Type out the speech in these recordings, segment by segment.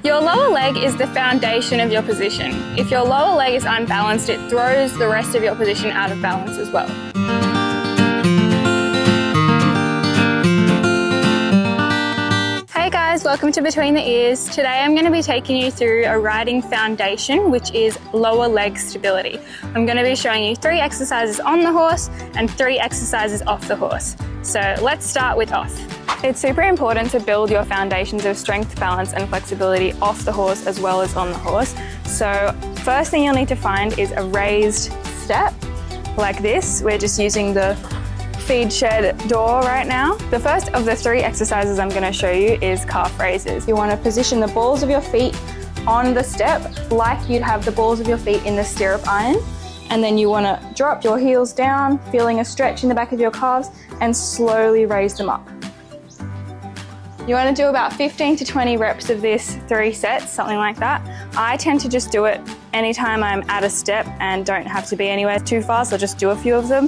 Your lower leg is the foundation of your position. If your lower leg is unbalanced, it throws the rest of your position out of balance as well. Hey guys, welcome to Between the Ears. Today I'm going to be taking you through a riding foundation, which is lower leg stability. I'm going to be showing you 3 exercises on the horse and 3 exercises off the horse. So let's start with off. It's super important to build your foundations of strength, balance and flexibility off the horse as well as on the horse. So first thing you'll need to find is a raised step like this. We're just using the feed shed door right now. The first of the 3 exercises I'm going to show you is calf raises. You want to position the balls of your feet on the step like you'd have the balls of your feet in the stirrup iron. And then you want to drop your heels down, feeling a stretch in the back of your calves, and slowly raise them up. You want to do about 15 to 20 reps of this, 3 sets, something like that. I tend to just do it anytime I'm at a step and don't have to be anywhere too far, so just do a few of them.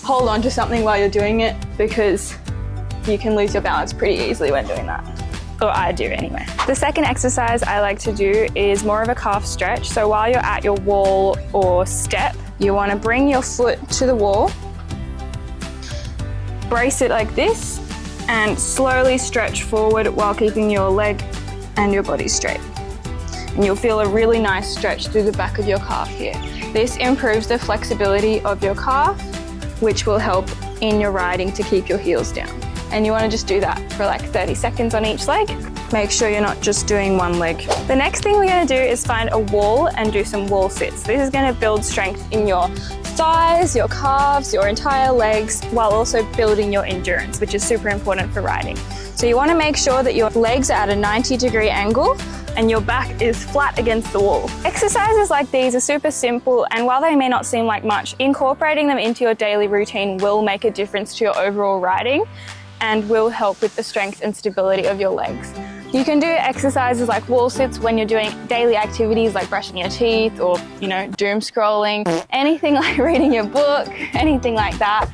Hold on to something while you're doing it because you can lose your balance pretty easily when doing that. Or I do anyway. The second exercise I like to do is more of a calf stretch. So while you're at your wall or step, you want to bring your foot to the wall, brace it like this, and slowly stretch forward while keeping your leg and your body straight. And you'll feel a really nice stretch through the back of your calf here. This improves the flexibility of your calf, which will help in your riding to keep your heels down. And you want to just do that for like 30 seconds on each leg. Make sure you're not just doing one leg. The next thing we're going to do is find a wall and do some wall sits. This is going to build strength in your thighs, your calves, your entire legs, while also building your endurance, which is super important for riding. So you want to make sure that your legs are at a 90-degree angle and your back is flat against the wall. Exercises like these are super simple, and while they may not seem like much, incorporating them into your daily routine will make a difference to your overall riding and will help with the strength and stability of your legs. You can do exercises like wall sits when you're doing daily activities like brushing your teeth or, doom scrolling, anything like reading your book, anything like that.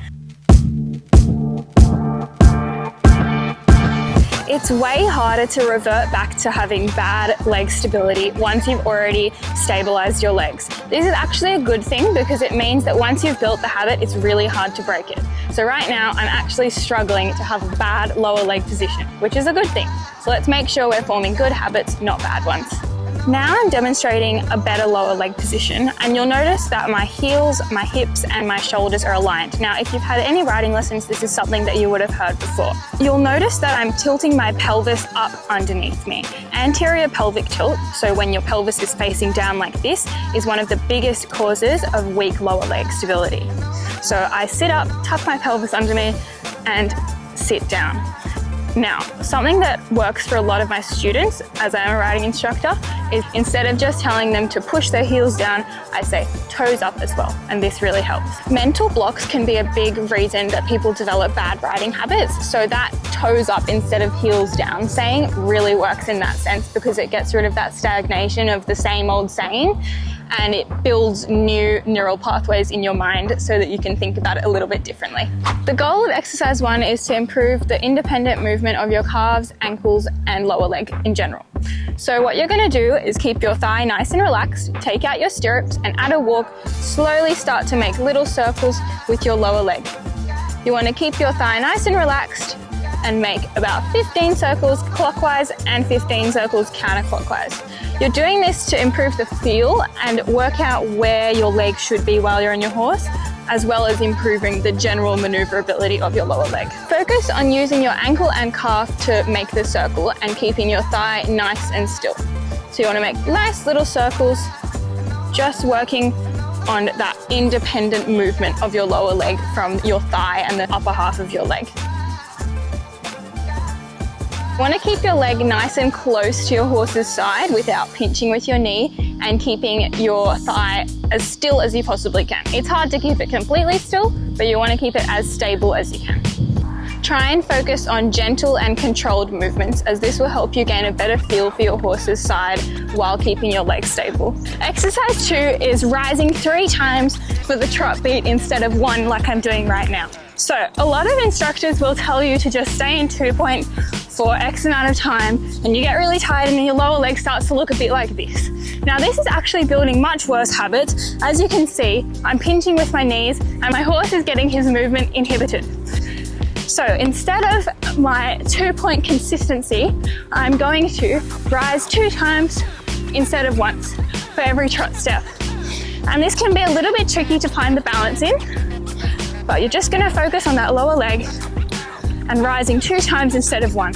It's way harder to revert back to having bad leg stability once you've already stabilized your legs. This is actually a good thing because it means that once you've built the habit, it's really hard to break it. So right now, I'm actually struggling to have a bad lower leg position, which is a good thing. So let's make sure we're forming good habits, not bad ones. Now I'm demonstrating a better lower leg position, and you'll notice that my heels, my hips and my shoulders are aligned. Now, if you've had any riding lessons, this is something that you would have heard before. You'll notice that I'm tilting my pelvis up underneath me. Anterior pelvic tilt, so when your pelvis is facing down like this, is one of the biggest causes of weak lower leg stability. So I sit up, tuck my pelvis under me and sit down. Now, something that works for a lot of my students as I'm a riding instructor is instead of just telling them to push their heels down, I say toes up as well, and this really helps. Mental blocks can be a big reason that people develop bad riding habits, so that toes up instead of heels down saying really works in that sense because it gets rid of that stagnation of the same old saying, and it builds new neural pathways in your mind so that you can think about it a little bit differently. The goal of exercise 1 is to improve the independent movement of your calves, ankles, and lower leg in general. So what you're going to do is keep your thigh nice and relaxed, take out your stirrups, and at a walk, slowly start to make little circles with your lower leg. You want to keep your thigh nice and relaxed and make about 15 circles clockwise and 15 circles counterclockwise. You're doing this to improve the feel and work out where your leg should be while you're on your horse, as well as improving the general maneuverability of your lower leg. Focus on using your ankle and calf to make the circle and keeping your thigh nice and still. So you want to make nice little circles, just working on that independent movement of your lower leg from your thigh and the upper half of your leg. You want to keep your leg nice and close to your horse's side without pinching with your knee and keeping your thigh as still as you possibly can. It's hard to keep it completely still, but you want to keep it as stable as you can. Try and focus on gentle and controlled movements, as this will help you gain a better feel for your horse's side while keeping your legs stable. Exercise 2 is rising 3 times for the trot beat instead of 1 like I'm doing right now. So a lot of instructors will tell you to just stay in 2 point for X amount of time, and you get really tired and your lower leg starts to look a bit like this. Now this is actually building much worse habits. As you can see, I'm pinching with my knees and my horse is getting his movement inhibited. So instead of my 2-point consistency, I'm going to rise 2 times instead of once for every trot step. And this can be a little bit tricky to find the balance in, but you're just going to focus on that lower leg and rising 2 times instead of 1.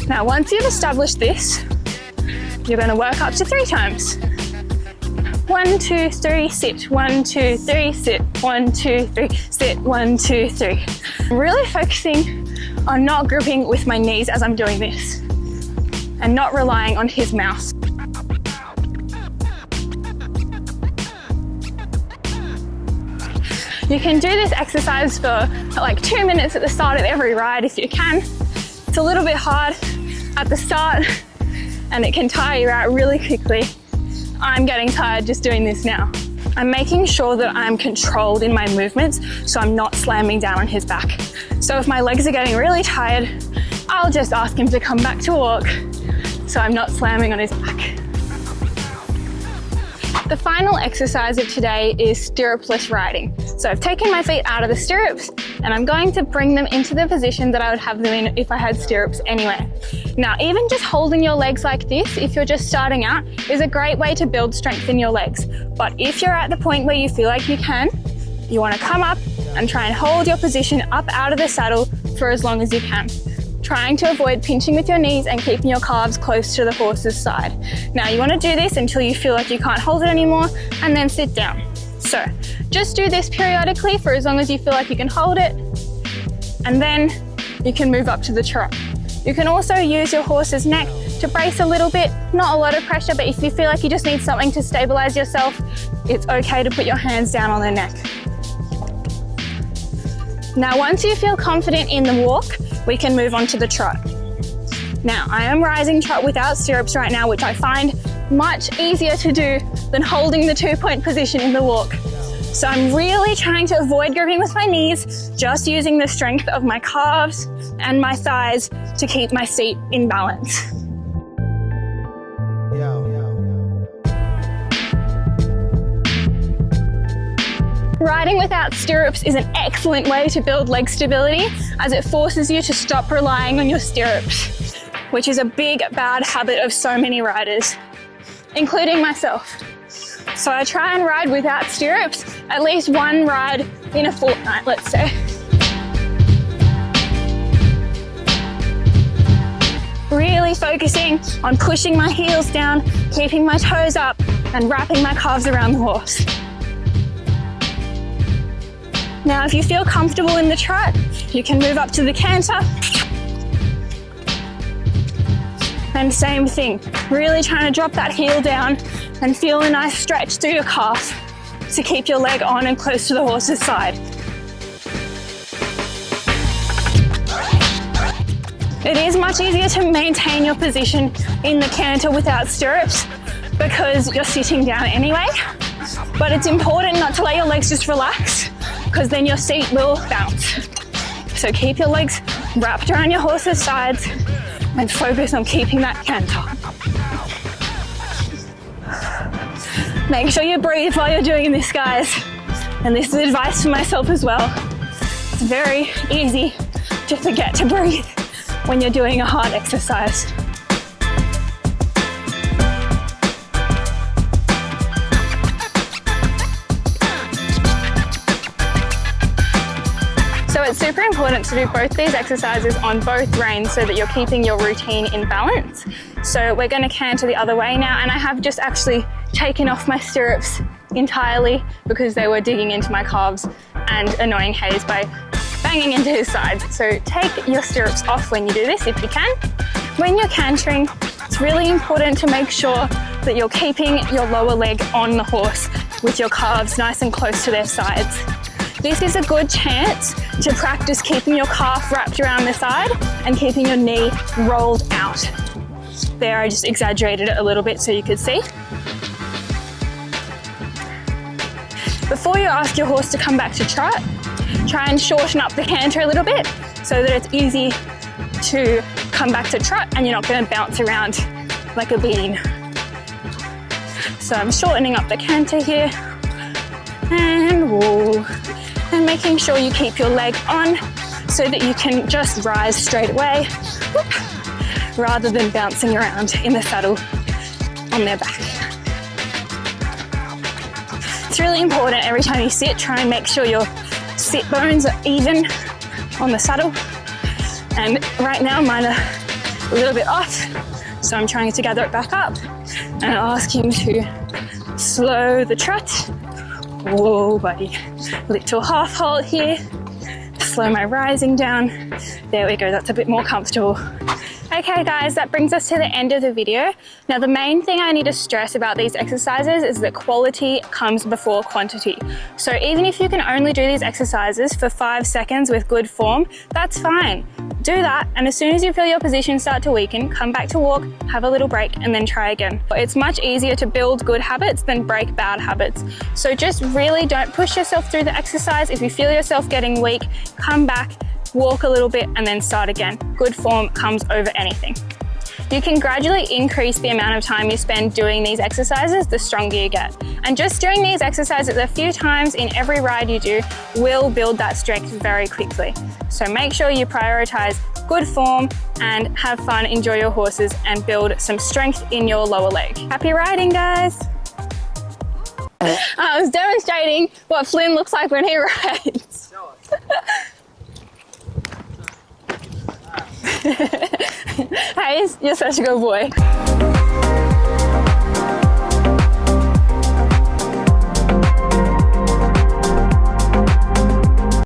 Now, once you've established this, you're going to work up to 3 times. 1, 2, 3, sit. 1, 2, 3, sit. 1, 2, 3, sit. 1, 2, 3. I'm really focusing on not gripping with my knees as I'm doing this and not relying on his mouth. You can do this exercise for like 2 minutes at the start of every ride if you can. It's a little bit hard at the start and it can tire you out really quickly. I'm getting tired just doing this now. I'm making sure that I'm controlled in my movements so I'm not slamming down on his back. So if my legs are getting really tired, I'll just ask him to come back to walk so I'm not slamming on his back. The final exercise of today is stirrupless riding. So I've taken my feet out of the stirrups and I'm going to bring them into the position that I would have them in if I had stirrups anyway. Now, even just holding your legs like this, if you're just starting out, is a great way to build strength in your legs. But if you're at the point where you feel like you can, you want to come up and try and hold your position up out of the saddle for as long as you can, trying to avoid pinching with your knees and keeping your calves close to the horse's side. Now you want to do this until you feel like you can't hold it anymore and then sit down. So just do this periodically for as long as you feel like you can hold it, and then you can move up to the trot. You can also use your horse's neck to brace a little bit, not a lot of pressure, but if you feel like you just need something to stabilize yourself, it's okay to put your hands down on their neck. Now once you feel confident in the walk, we can move on to the trot. Now, I am rising trot without stirrups right now, which I find much easier to do than holding the 2-point position in the walk. So I'm really trying to avoid gripping with my knees, just using the strength of my calves and my thighs to keep my seat in balance. Riding without stirrups is an excellent way to build leg stability, as it forces you to stop relying on your stirrups, which is a big bad habit of so many riders, including myself. So I try and ride without stirrups at least 1 ride in a fortnight, let's say. Really focusing on pushing my heels down, keeping my toes up, and wrapping my calves around the horse. Now, if you feel comfortable in the trot, you can move up to the canter. And same thing, really trying to drop that heel down and feel a nice stretch through your calf to keep your leg on and close to the horse's side. It is much easier to maintain your position in the canter without stirrups because you're sitting down anyway, but it's important not to let your legs just relax, because then your seat will bounce. So keep your legs wrapped around your horse's sides and focus on keeping that canter. Make sure you breathe while you're doing this, guys. And this is advice for myself as well. It's very easy to forget to breathe when you're doing a hard exercise. So it's super important to do both these exercises on both reins so that you're keeping your routine in balance. So we're going to canter the other way now, and I have just actually taken off my stirrups entirely because they were digging into my calves and annoying Hayes by banging into his sides. So take your stirrups off when you do this if you can. When you're cantering, it's really important to make sure that you're keeping your lower leg on the horse with your calves nice and close to their sides. This is a good chance to practice keeping your calf wrapped around the side and keeping your knee rolled out. There, I just exaggerated it a little bit so you could see. Before you ask your horse to come back to trot, try and shorten up the canter a little bit so that it's easy to come back to trot and you're not going to bounce around like a bean. So I'm shortening up the canter here, and whoa, and making sure you keep your leg on so that you can just rise straight away, whoop, rather than bouncing around in the saddle on their back. It's really important every time you sit, try and make sure your sit bones are even on the saddle. And right now mine are a little bit off, so I'm trying to gather it back up and ask him to slow the trot. Whoa, buddy. Little half halt here. Slow my rising down. There we go, that's a bit more comfortable. Okay guys, that brings us to the end of the video. Now the main thing I need to stress about these exercises is that quality comes before quantity. So even if you can only do these exercises for 5 seconds with good form, that's fine. Do that, and as soon as you feel your position start to weaken, come back to walk, have a little break, and then try again. It's much easier to build good habits than break bad habits. So just really don't push yourself through the exercise. If you feel yourself getting weak, come back, walk a little bit, and then start again. Good form comes over anything. You can gradually increase the amount of time you spend doing these exercises the stronger you get. And just doing these exercises a few times in every ride you do will build that strength very quickly. So make sure you prioritize good form and have fun, enjoy your horses, and build some strength in your lower leg. Happy riding, guys! I was demonstrating what Flynn looks like when he rides. Hey, you're such a good boy.